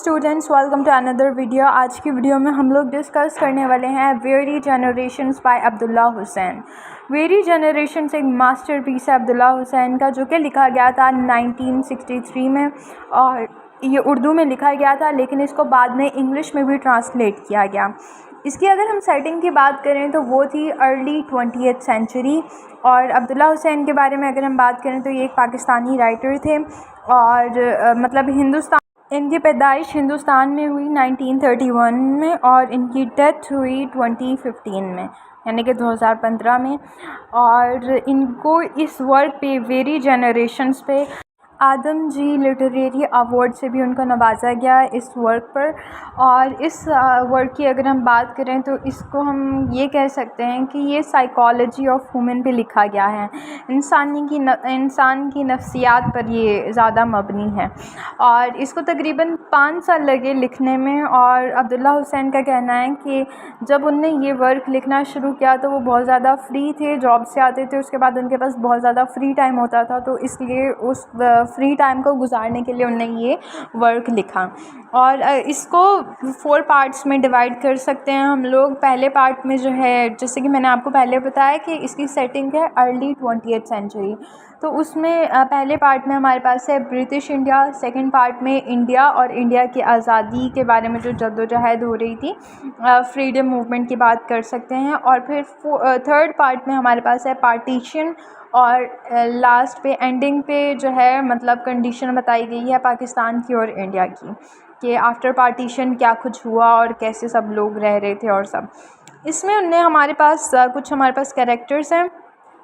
Students, welcome to another video. आज की video में हम लोग डिस्कस करने वाले हैं weary generations by Abdullah Hussain. Weary generations एक मास्टरपीस है अब्दुल्ला हुसैन का, जो कि लिखा गया था 1963 में और ये उर्दू में लिखा गया था, लेकिन इसको बाद में इंग्लिश में भी ट्रांसलेट किया गया। इसकी अगर हम सेटिंग की बात करें तो वो थी अर्ली 20th सेंचुरी। और अब्दुल्ला हुसैन के बारे में अगर हम बात करें तो ये एक पाकिस्तानी राइटर थे और मतलब इनकी पैदाइश हिंदुस्तान में हुई 1931 में और इनकी डेथ हुई 2015 में, यानी कि 2015 में। और इनको इस वर्क पे वेरी जनरेशंस पे आदम जी लिटरेरी अवार्ड से भी उनको नवाजा गया इस वर्क पर। और इस वर्क की अगर हम बात करें तो इसको हम ये कह सकते हैं कि ये साइकोलॉजी ऑफ वुमेन पे लिखा गया है। इंसान की नफ्सियात पर ये ज़्यादा मबनी है और इसको तकरीबन 5 साल लगे लिखने में। और अब्दुल्ला हुसैन का कहना है कि जब उनने ये वर्क लिखना शुरू किया तो वो बहुत ज़्यादा फ्री थे, जॉब से आते थे, उसके बाद उनके पास बहुत ज़्यादा फ्री टाइम होता था, तो इसलिए उस फ्री टाइम को गुजारने के लिए उन्होंने ये वर्क लिखा। और इसको 4 पार्ट्स में डिवाइड कर सकते हैं हम लोग। पहले पार्ट में जो है, जैसे कि मैंने आपको पहले बताया कि इसकी सेटिंग है अर्ली 20th सेंचुरी, तो उसमें पहले पार्ट में हमारे पास है ब्रिटिश इंडिया, सेकंड पार्ट में इंडिया और इंडिया की आज़ादी के बारे में जो जद्दोजहद हो रही थी, फ्रीडम मूवमेंट की बात कर सकते हैं। और फिर थर्ड पार्ट में हमारे पास है पार्टीशन और लास्ट पे एंडिंग पे जो है मतलब कंडीशन बताई गई है पाकिस्तान की और इंडिया की, कि आफ्टर पार्टीशन क्या कुछ हुआ और कैसे सब लोग रह रहे थे और सब। इसमें उनने हमारे पास कैरेक्टर्स हैं।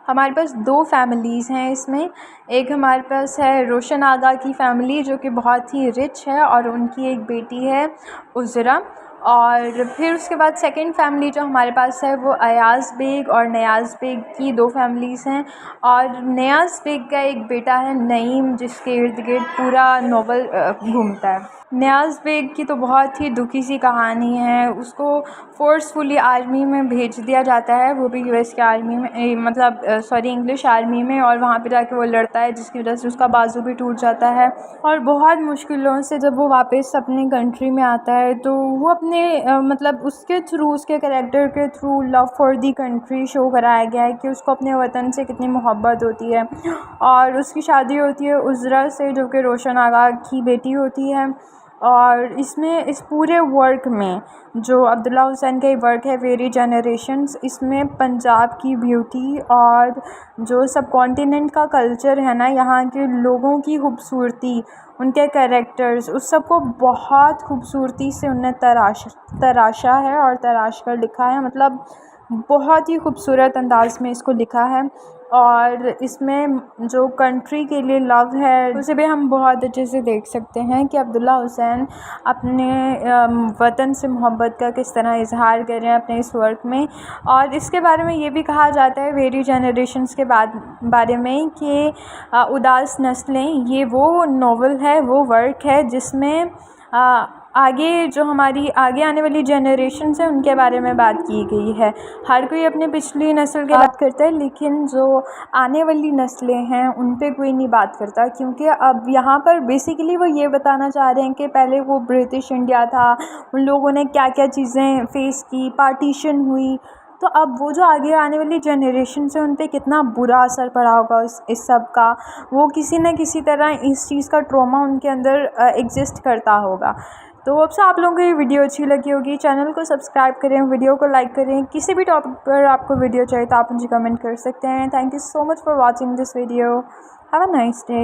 हमारे पास 2 फैमिलीज़ हैं इसमें। एक हमारे पास है रोशन आगा की फ़ैमिली, जो कि बहुत ही रिच है और उनकी एक बेटी है उज़रा। और फिर उसके बाद सेकंड फैमिली जो हमारे पास है वो अयाज़ बेग और नयाज़ बेग की 2 फैमिलीज़ हैं। और नयाज़ बेग का एक बेटा है नईम, जिसके इर्द गिर्द पूरा नावल घूमता है। नयाज़ बेग की तो बहुत ही दुखी सी कहानी है। उसको फ़ोर्सफुली आर्मी में भेज दिया जाता है, वो भी यूएस के आर्मी में, मतलब इंग्लिश आर्मी में, और वहाँ पे जाके वो लड़ता है, जिसकी वजह से उसका बाजू भी टूट जाता है। और बहुत मुश्किलों से जब वो वापस अपनी कंट्री में आता है तो वो अपने मतलब उसके थ्रू, उसके कैरेक्टर के through love for the country show कराया गया है कि उसको अपने वतन से कितनी मोहब्बत होती है। और उसकी शादी होती है उज़रा से, जो कि रोशन आगा की बेटी होती है। और इसमें इस पूरे वर्क में जो अब्दुल्ला हुसैन का वर्क है वेरी जनरेशंस, इसमें पंजाब की ब्यूटी और जो सब कॉन्टिनेंट का कल्चर है ना, यहाँ के लोगों की खूबसूरती, उनके कैरेक्टर्स, उस सब को बहुत खूबसूरती से उन्हें तराशा है और तराश कर लिखा है। मतलब बहुत ही खूबसूरत अंदाज में इसको लिखा है। और इसमें जो कंट्री के लिए लव है उसे भी हम बहुत अच्छे से देख सकते हैं कि अब्दुल्ला हुसैन अपने वतन से मोहब्बत का किस तरह इजहार कर रहे हैं अपने इस वर्क में। और इसके बारे में ये भी कहा जाता है वेरी जनरेशंस के बारे में कि उदास नस्लें ये वो नॉवल है, वो वर्क है जिसमें आगे जो हमारी आगे आने वाली जनरेशन्स हैं उनके बारे में बात की गई है। हर कोई अपने पिछली नस्ल की बात करता है, लेकिन जो आने वाली नस्लें हैं उन पे कोई नहीं बात करता, क्योंकि अब यहाँ पर बेसिकली वो ये बताना चाह रहे हैं कि पहले वो ब्रिटिश इंडिया था, उन लोगों ने क्या क्या चीज़ें फेस की, पार्टीशन हुई, तो अब वो जो आगे आने वाली जनरेशन से उन पे कितना बुरा असर पड़ा होगा इस सब का, वो किसी न किसी तरह इस चीज़ का ट्रॉमा उनके अंदर एग्जिस्ट करता होगा। तो अब से आप लोगों को ये वीडियो अच्छी लगी होगी, चैनल को सब्सक्राइब करें, वीडियो को लाइक करें। किसी भी टॉपिक पर आपको वीडियो चाहिए तो आप मुझे कमेंट कर सकते हैं। Thank you so much for watching this video. Have a nice day.